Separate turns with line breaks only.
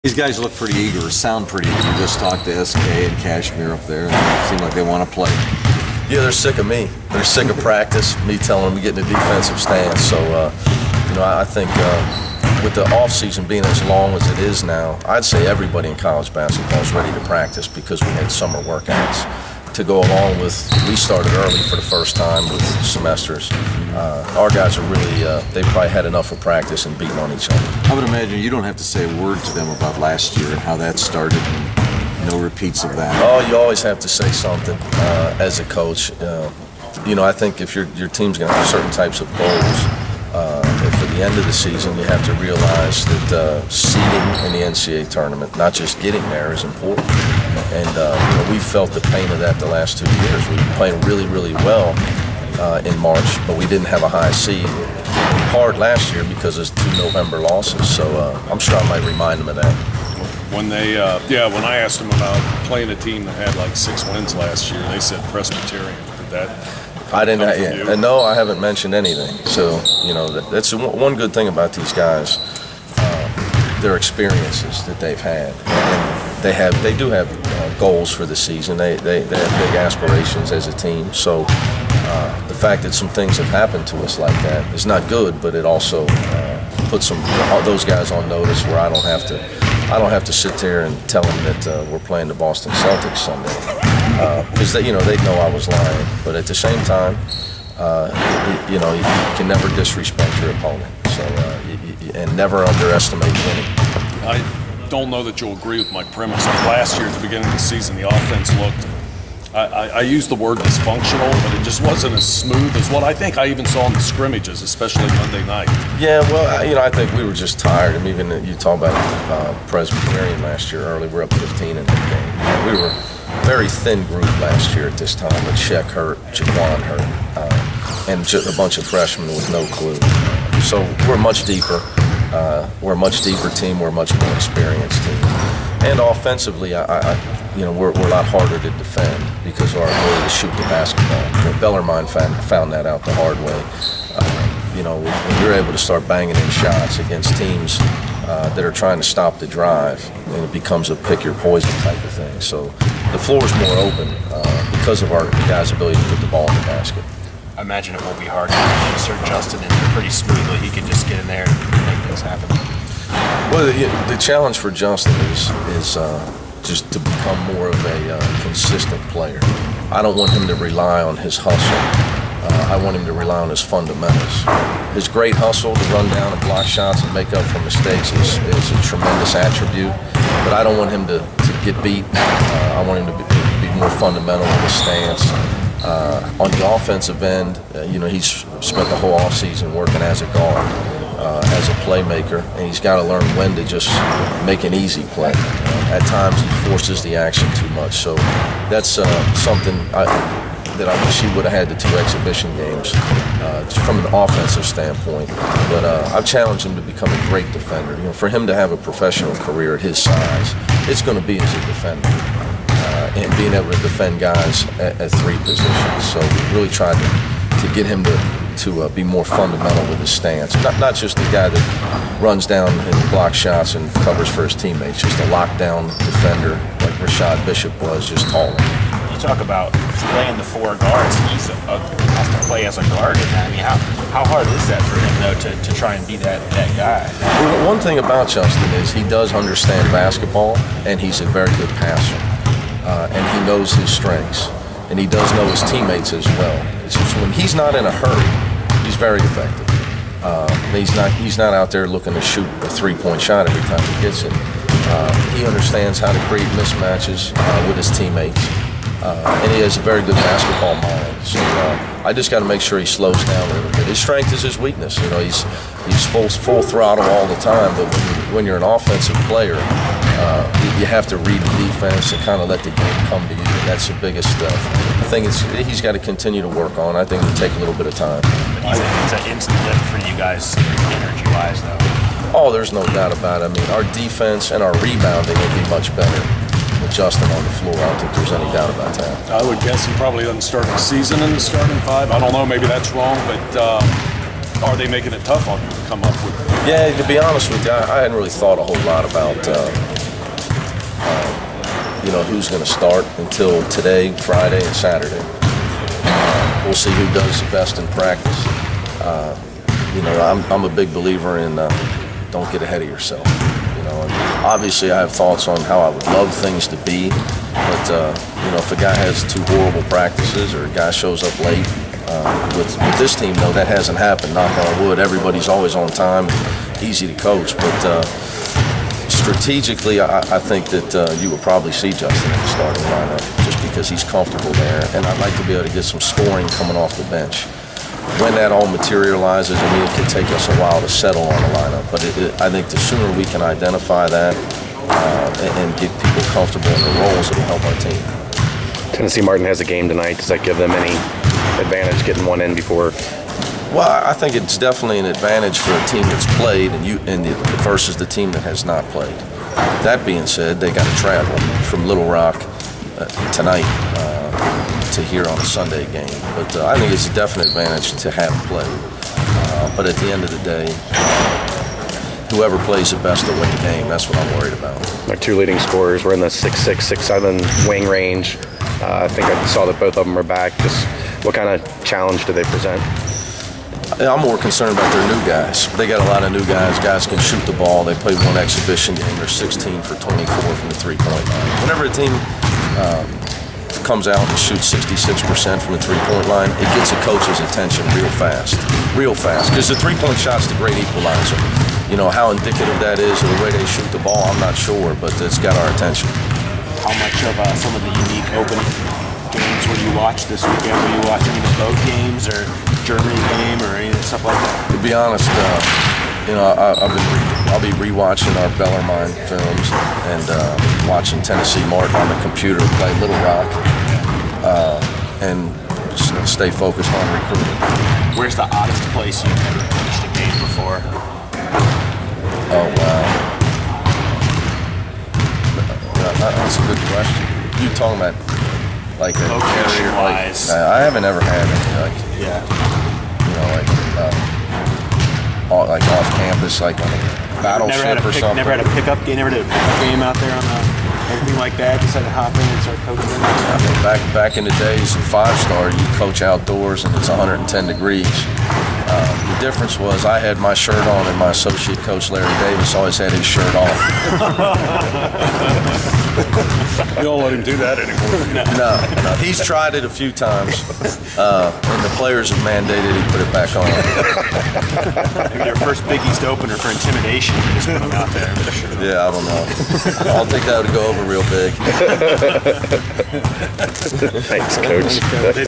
These guys look pretty eager, sound pretty eager. You just talked to SK and Kashmir up there, and they seem like they want to play.
Yeah, they're sick of me. They're sick of practice, me telling them to get in the defensive stance. So, I think with the offseason being as long as it is now, I'd say everybody in college basketball is ready to practice because we had summer workouts to go along with. We started early for the first time with semesters. Our guys are really, they probably had enough of practice and beating on each other.
I would imagine you don't have to say a word to them about last year and how that started. No repeats of that.
Oh, you always have to say something as a coach. I think if your team's going to have certain types of goals, for the end of the season, you have to realize that seeding in the NCAA tournament, not just getting there, is important. And we felt the pain of that the last 2 years. We were playing really, really well in March, but we didn't have a high seed. In part last year because of 2 November losses. So I'm sure I might remind them of that.
When when I asked them about playing a team that had like 6 wins last year, they said Presbyterian. Did that?
I didn't. And no, I haven't mentioned anything. So that's one good thing about these guys, their experiences that they've had, and they do have goals for the season. They have big aspirations as a team. So the fact that some things have happened to us like that is not good, but it also puts those guys on notice where I don't have to sit there and tell them that we're playing the Boston Celtics Sunday. Because they know I was lying, but at the same time, you can never disrespect your opponent, and never underestimate winning.
I don't know that you'll agree with my premise. Last year, at the beginning of the season, the offense looked, I used the word dysfunctional, but it just wasn't as smooth as what I think I even saw in the scrimmages, especially Monday night.
Yeah, well, I think we were just tired. I mean, even you talk about Presbyterian last year early, we're up 15 in that game. We were very thin group last year at this time with Sheck hurt, Jaquan hurt, and just a bunch of freshmen with no clue. So we're much deeper. We're a much deeper team. We're a much more experienced team. And offensively, we're a lot harder to defend because of our ability to shoot the basketball. Bellarmine found that out the hard way. When you're able to start banging in shots against teams that are trying to stop the drive, and it becomes a pick your poison type of thing. So the floor is more open because of our guys' ability to put the ball in the basket.
I imagine it won't be hard to insert Justin in there pretty smoothly. He can just get in there and make things happen.
Well, the challenge for Justin is just to become more of a consistent player. I don't want him to rely on his hustle. I want him to rely on his fundamentals. His great hustle to run down and block shots and make up for mistakes is a tremendous attribute, but I don't want him to get beat. I want him to be more fundamental in his stance. On the offensive end, he's spent the whole offseason working as a guard, as a playmaker, and he's got to learn when to just make an easy play. At times he forces the action too much, so that's something that I wish he would have had the 2 exhibition games from an offensive standpoint. But I've challenged him to become a great defender. For him to have a professional career at his size, it's going to be as a defender and being able to defend guys at 3 positions. So we really tried to get him to be more fundamental with his stance. Not just the guy that runs down and blocks shots and covers for his teammates, just a lockdown defender like Rashad Bishop was, just taller.
You talk about playing the 4 guards. He has to play as a guard in that. I mean, how hard is that for him, though, to try and be that guy?
Well, one thing about Justin is he does understand basketball, and he's a very good passer. And he knows his strengths, and he does know his teammates as well. It's just when he's not in a hurry, he's very effective. He's not out there looking to shoot a 3-point shot every time he gets it. He understands how to create mismatches with his teammates. And he has a very good basketball mind. So I just got to make sure he slows down a little bit. His strength is his weakness. He's full throttle all the time. But when you're an offensive player, you have to read the defense and kind of let the game come to you. That's the biggest thing. He's got to continue to work on. I think it'll take a little bit of time.
But he's an instant lift for you guys, energy-wise, though.
Oh, there's no doubt about it. I mean, our defense and our rebounding will be much better with Justin on the floor. I don't think there's any doubt about that.
I would guess he probably doesn't start the season in the starting 5. I don't know, maybe that's wrong, but are they making it tough on him to come up with?
Yeah, to be honest with you, I hadn't really thought a whole lot about who's going to start until today, Friday, and Saturday. We'll see who does the best in practice. I'm a big believer in don't get ahead of yourself. And obviously, I have thoughts on how I would love things to be, but if a guy has 2 horrible practices or a guy shows up late, with this team, though, that hasn't happened. Knock on wood. Everybody's always on time, easy to coach, but. Strategically, I think that you will probably see Justin in the starting lineup just because he's comfortable there, and I'd like to be able to get some scoring coming off the bench. When that all materializes, it can take us a while to settle on the lineup, but I think the sooner we can identify that and get people comfortable in the roles, it'll help our team.
Tennessee Martin has a game tonight. Does that give them any advantage getting one in before?
Well, I think it's definitely an advantage for a team that's played versus the team that has not played. That being said, they got to travel from Little Rock tonight to here on a Sunday game. But I think it's a definite advantage to have played. But at the end of the day, whoever plays the best will win the game. That's what I'm worried about.
Our 2 leading scorers were in the 6'6", 6'7" wing range. I think I saw that both of them are back. Just what kind of challenge do they present?
I'm more concerned about their new guys. They got a lot of new guys. Guys can shoot the ball. They played one exhibition game. They're 16 for 24 from the 3-point line. Whenever a team comes out and shoots 66% from the 3-point line, it gets a coach's attention real fast. Because the 3-point shot's the great equalizer. How indicative that is of the way they shoot the ball, I'm not sure, but it's got our attention.
How much of some of the unique opening games were you watched this weekend? Were you watching the boat games or Germany game or any stuff like that?
To be honest, I'll be rewatching our Bellarmine films and watching Tennessee Martin on the computer play Little Rock and just stay focused on recruiting.
Where's the oddest place you've ever coached a game before?
Oh, wow. That's a good question. You talking about like a carrier?
Location-wise.
I haven't ever had any like off campus, like on a battleship or something.
Never had a pickup game. Never did a pickup game out there on anything like that. Just had to hop in and start coaching.
I mean, back in the days in 5-star, you coach outdoors and it's 110 degrees. The difference was I had my shirt on and my associate coach Larry Davis always had his shirt off.
You don't let him do that anymore.
No. He's tried it a few times, and the players have mandated he put it back on.
Maybe their first Big East opener for intimidation. They just put him out there.
Yeah, I don't know. I don't think that would go over real big.
Thanks, Coach.